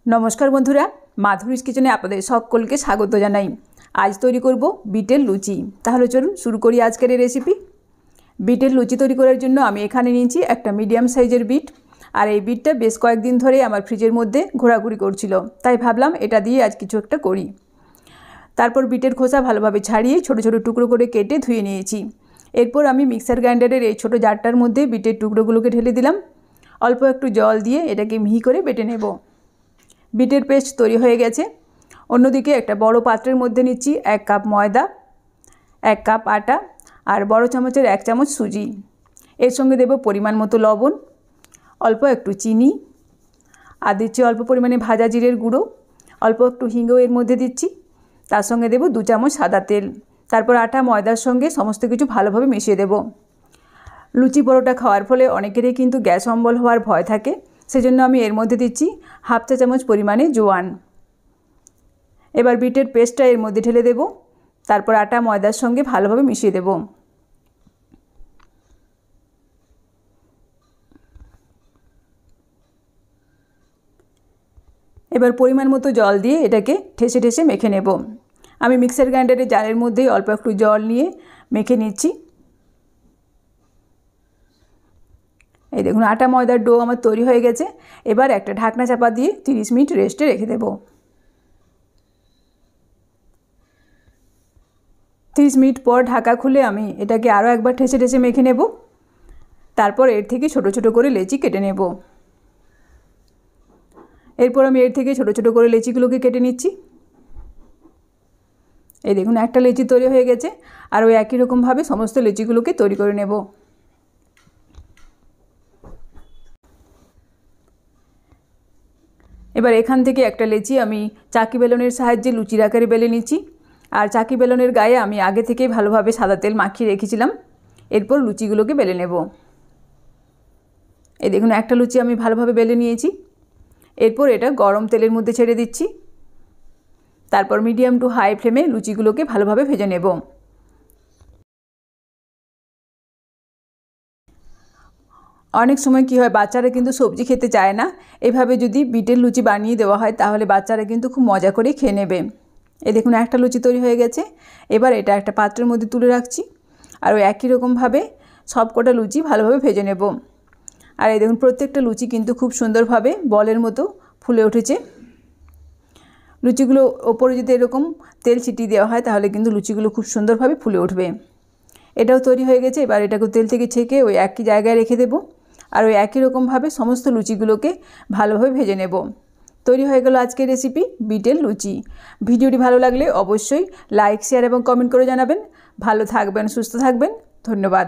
नमस्कार बंधुरा माधुरीज किचेने आपनादेर सकलके स्वागत जानाई। आज तैरी करब बीटेर लुचि। ताहले चलुन शुरू करी आजकेर এই रेसिपि। बीटेर लुचि तैरी करार जन्य आमि एखाने निয়েছি একটা मिडियाम साइजेर बीट। और এই बीटটা बेश कয়েকদিন ধরে আমার ফ্রিজের মধ্যে ঘোরাঘুরি করছিল, তাই ভাবলাম এটা দিয়ে আজ কিছু একটা করি। তারপর বিটের খোসা ভালোভাবে ছাড়িয়ে ছোট ছোট টুকরো করে কেটে ধুয়ে নিয়েছি। এরপর আমি মিক্সার গ্রাইন্ডারের এই ছোট জারটার মধ্যে বিটের টুকরোগুলোকে ঢেলে দিলাম। অল্প একটু জল দিয়ে এটাকে মিহি করে বেটে নেব। বিটের পেস্ট তৈরি হয়ে গেছে। অন্যদিকে একটা বড় পাত্রের মধ্যে নিচ্ছি 1 কাপ ময়দা, 1 কাপ আটা আর বড় চামচের 1 চামচ সুজি। এর সঙ্গে দেব পরিমাণ মতো লবণ, অল্প একটু চিনি আর দিচ্ছি অল্প পরিমাণে ভাজা জিরের গুঁড়ো, অল্প একটু হিংও এর মধ্যে দিচ্ছি। তার সঙ্গে দেব 2 চামচ সাদা তেল। তারপর আটা ময়দার সঙ্গে সমস্ত কিছু ভালোভাবে মিশিয়ে দেব। লুচি পরোটা খাওয়ার ফলে অনেকেরই কিন্তু গ্যাস অম্বল হওয়ার ভয় থাকে, সেজন্য আমি এর মধ্যে দিচ্ছি 1/2 চা চামচ পরিমাণে জোয়ান। এবার বিটের পেস্টটা এর মধ্যে ঢেলে দেব। তারপর আটা ময়দার সঙ্গে ভালোভাবে মিশিয়ে দেব। এবার পরিমাণ মতো জল দিয়ে এটাকে ঠেসে ঠেসে মেখে নেব। আমি মিক্সার গ্রাইন্ডারের জারের মধ্যে অল্প একটু জল নিয়ে মেখে নিচ্ছি। এই দেখুন আটা ময়দার ডো আমার তৈরি হয়ে গেছে। এবার একটা ঢাকনা চাপা দিয়ে 30 মিনিট রেস্টে রেখে দেব। 30 মিনিট পর ঢাকা খুলে আমি এটাকে আরও একবার ঠেসে ঠেসে মেখে নেব। তারপর এর থেকে ছোট ছোট করে লেচি কেটে নেব। এরপর আমি এর থেকে ছোট ছোট করে লেচিগুলোকে কেটে নিচ্ছি। এই দেখুন একটা লেচি তৈরি হয়ে গেছে। আর ওই একই রকমভাবে সমস্ত লেচিগুলোকে তৈরি করে নেব। এবার এখান থেকে একটা লেচি আমি চাকি বেলনের সাহায্যে লুচির আকারে বেলে নিচ্ছি। আর চাকি বেলনের গায়ে আমি আগে থেকেই ভালোভাবে সাদা তেল মাখিয়ে রেখেছিলাম। এরপর লুচিগুলোকে বেলে নেব। এই দেখুন একটা লুচি আমি ভালোভাবে বেলে নিয়েছি। এরপর এটা গরম তেলের মধ্যে ছেড়ে দিচ্ছি। তারপর মিডিয়াম টু হাই ফ্লেমে লুচিগুলোকে ভালোভাবে ভেজে নেব। অনেক সময় কি হয়, বাচ্চারা কিন্তু সবজি খেতে চায় না। এভাবে যদি বিটের লুচি বানিয়ে দেওয়া হয় তাহলে বাচ্চারা কিন্তু খুব মজা করে খেয়ে নেবে। এই দেখুন একটা লুচি তৈরি হয়ে গেছে। এবার এটা একটা পাত্রের মধ্যে তুলে রাখছি। আর ওই একই রকমভাবে সবকটা লুচি ভালোভাবে ভেজে নেব। আর এই দেখুন প্রত্যেকটা লুচি কিন্তু খুব সুন্দরভাবে বলের মতো ফুলে উঠেছে। লুচিগুলো ওপরে যদি এরকম তেল ছিটিয়ে দেওয়া হয় তাহলে কিন্তু লুচিগুলো খুব সুন্দরভাবে ফুলে উঠবে। এটাও তৈরি হয়ে গেছে। এবার এটাকে তেল থেকে ছেঁকে ওই একই জায়গায় রেখে দেব। আর ওই একই রকমভাবে সমস্ত লুচিগুলোকে ভালোভাবে ভেজে নেব। তৈরি হয়ে গেল আজকের রেসিপি বিটের লুচি। ভিডিওটি ভালো লাগলে অবশ্যই লাইক, শেয়ার এবং কমেন্ট করে জানাবেন। ভালো থাকবেন, সুস্থ থাকবেন। ধন্যবাদ।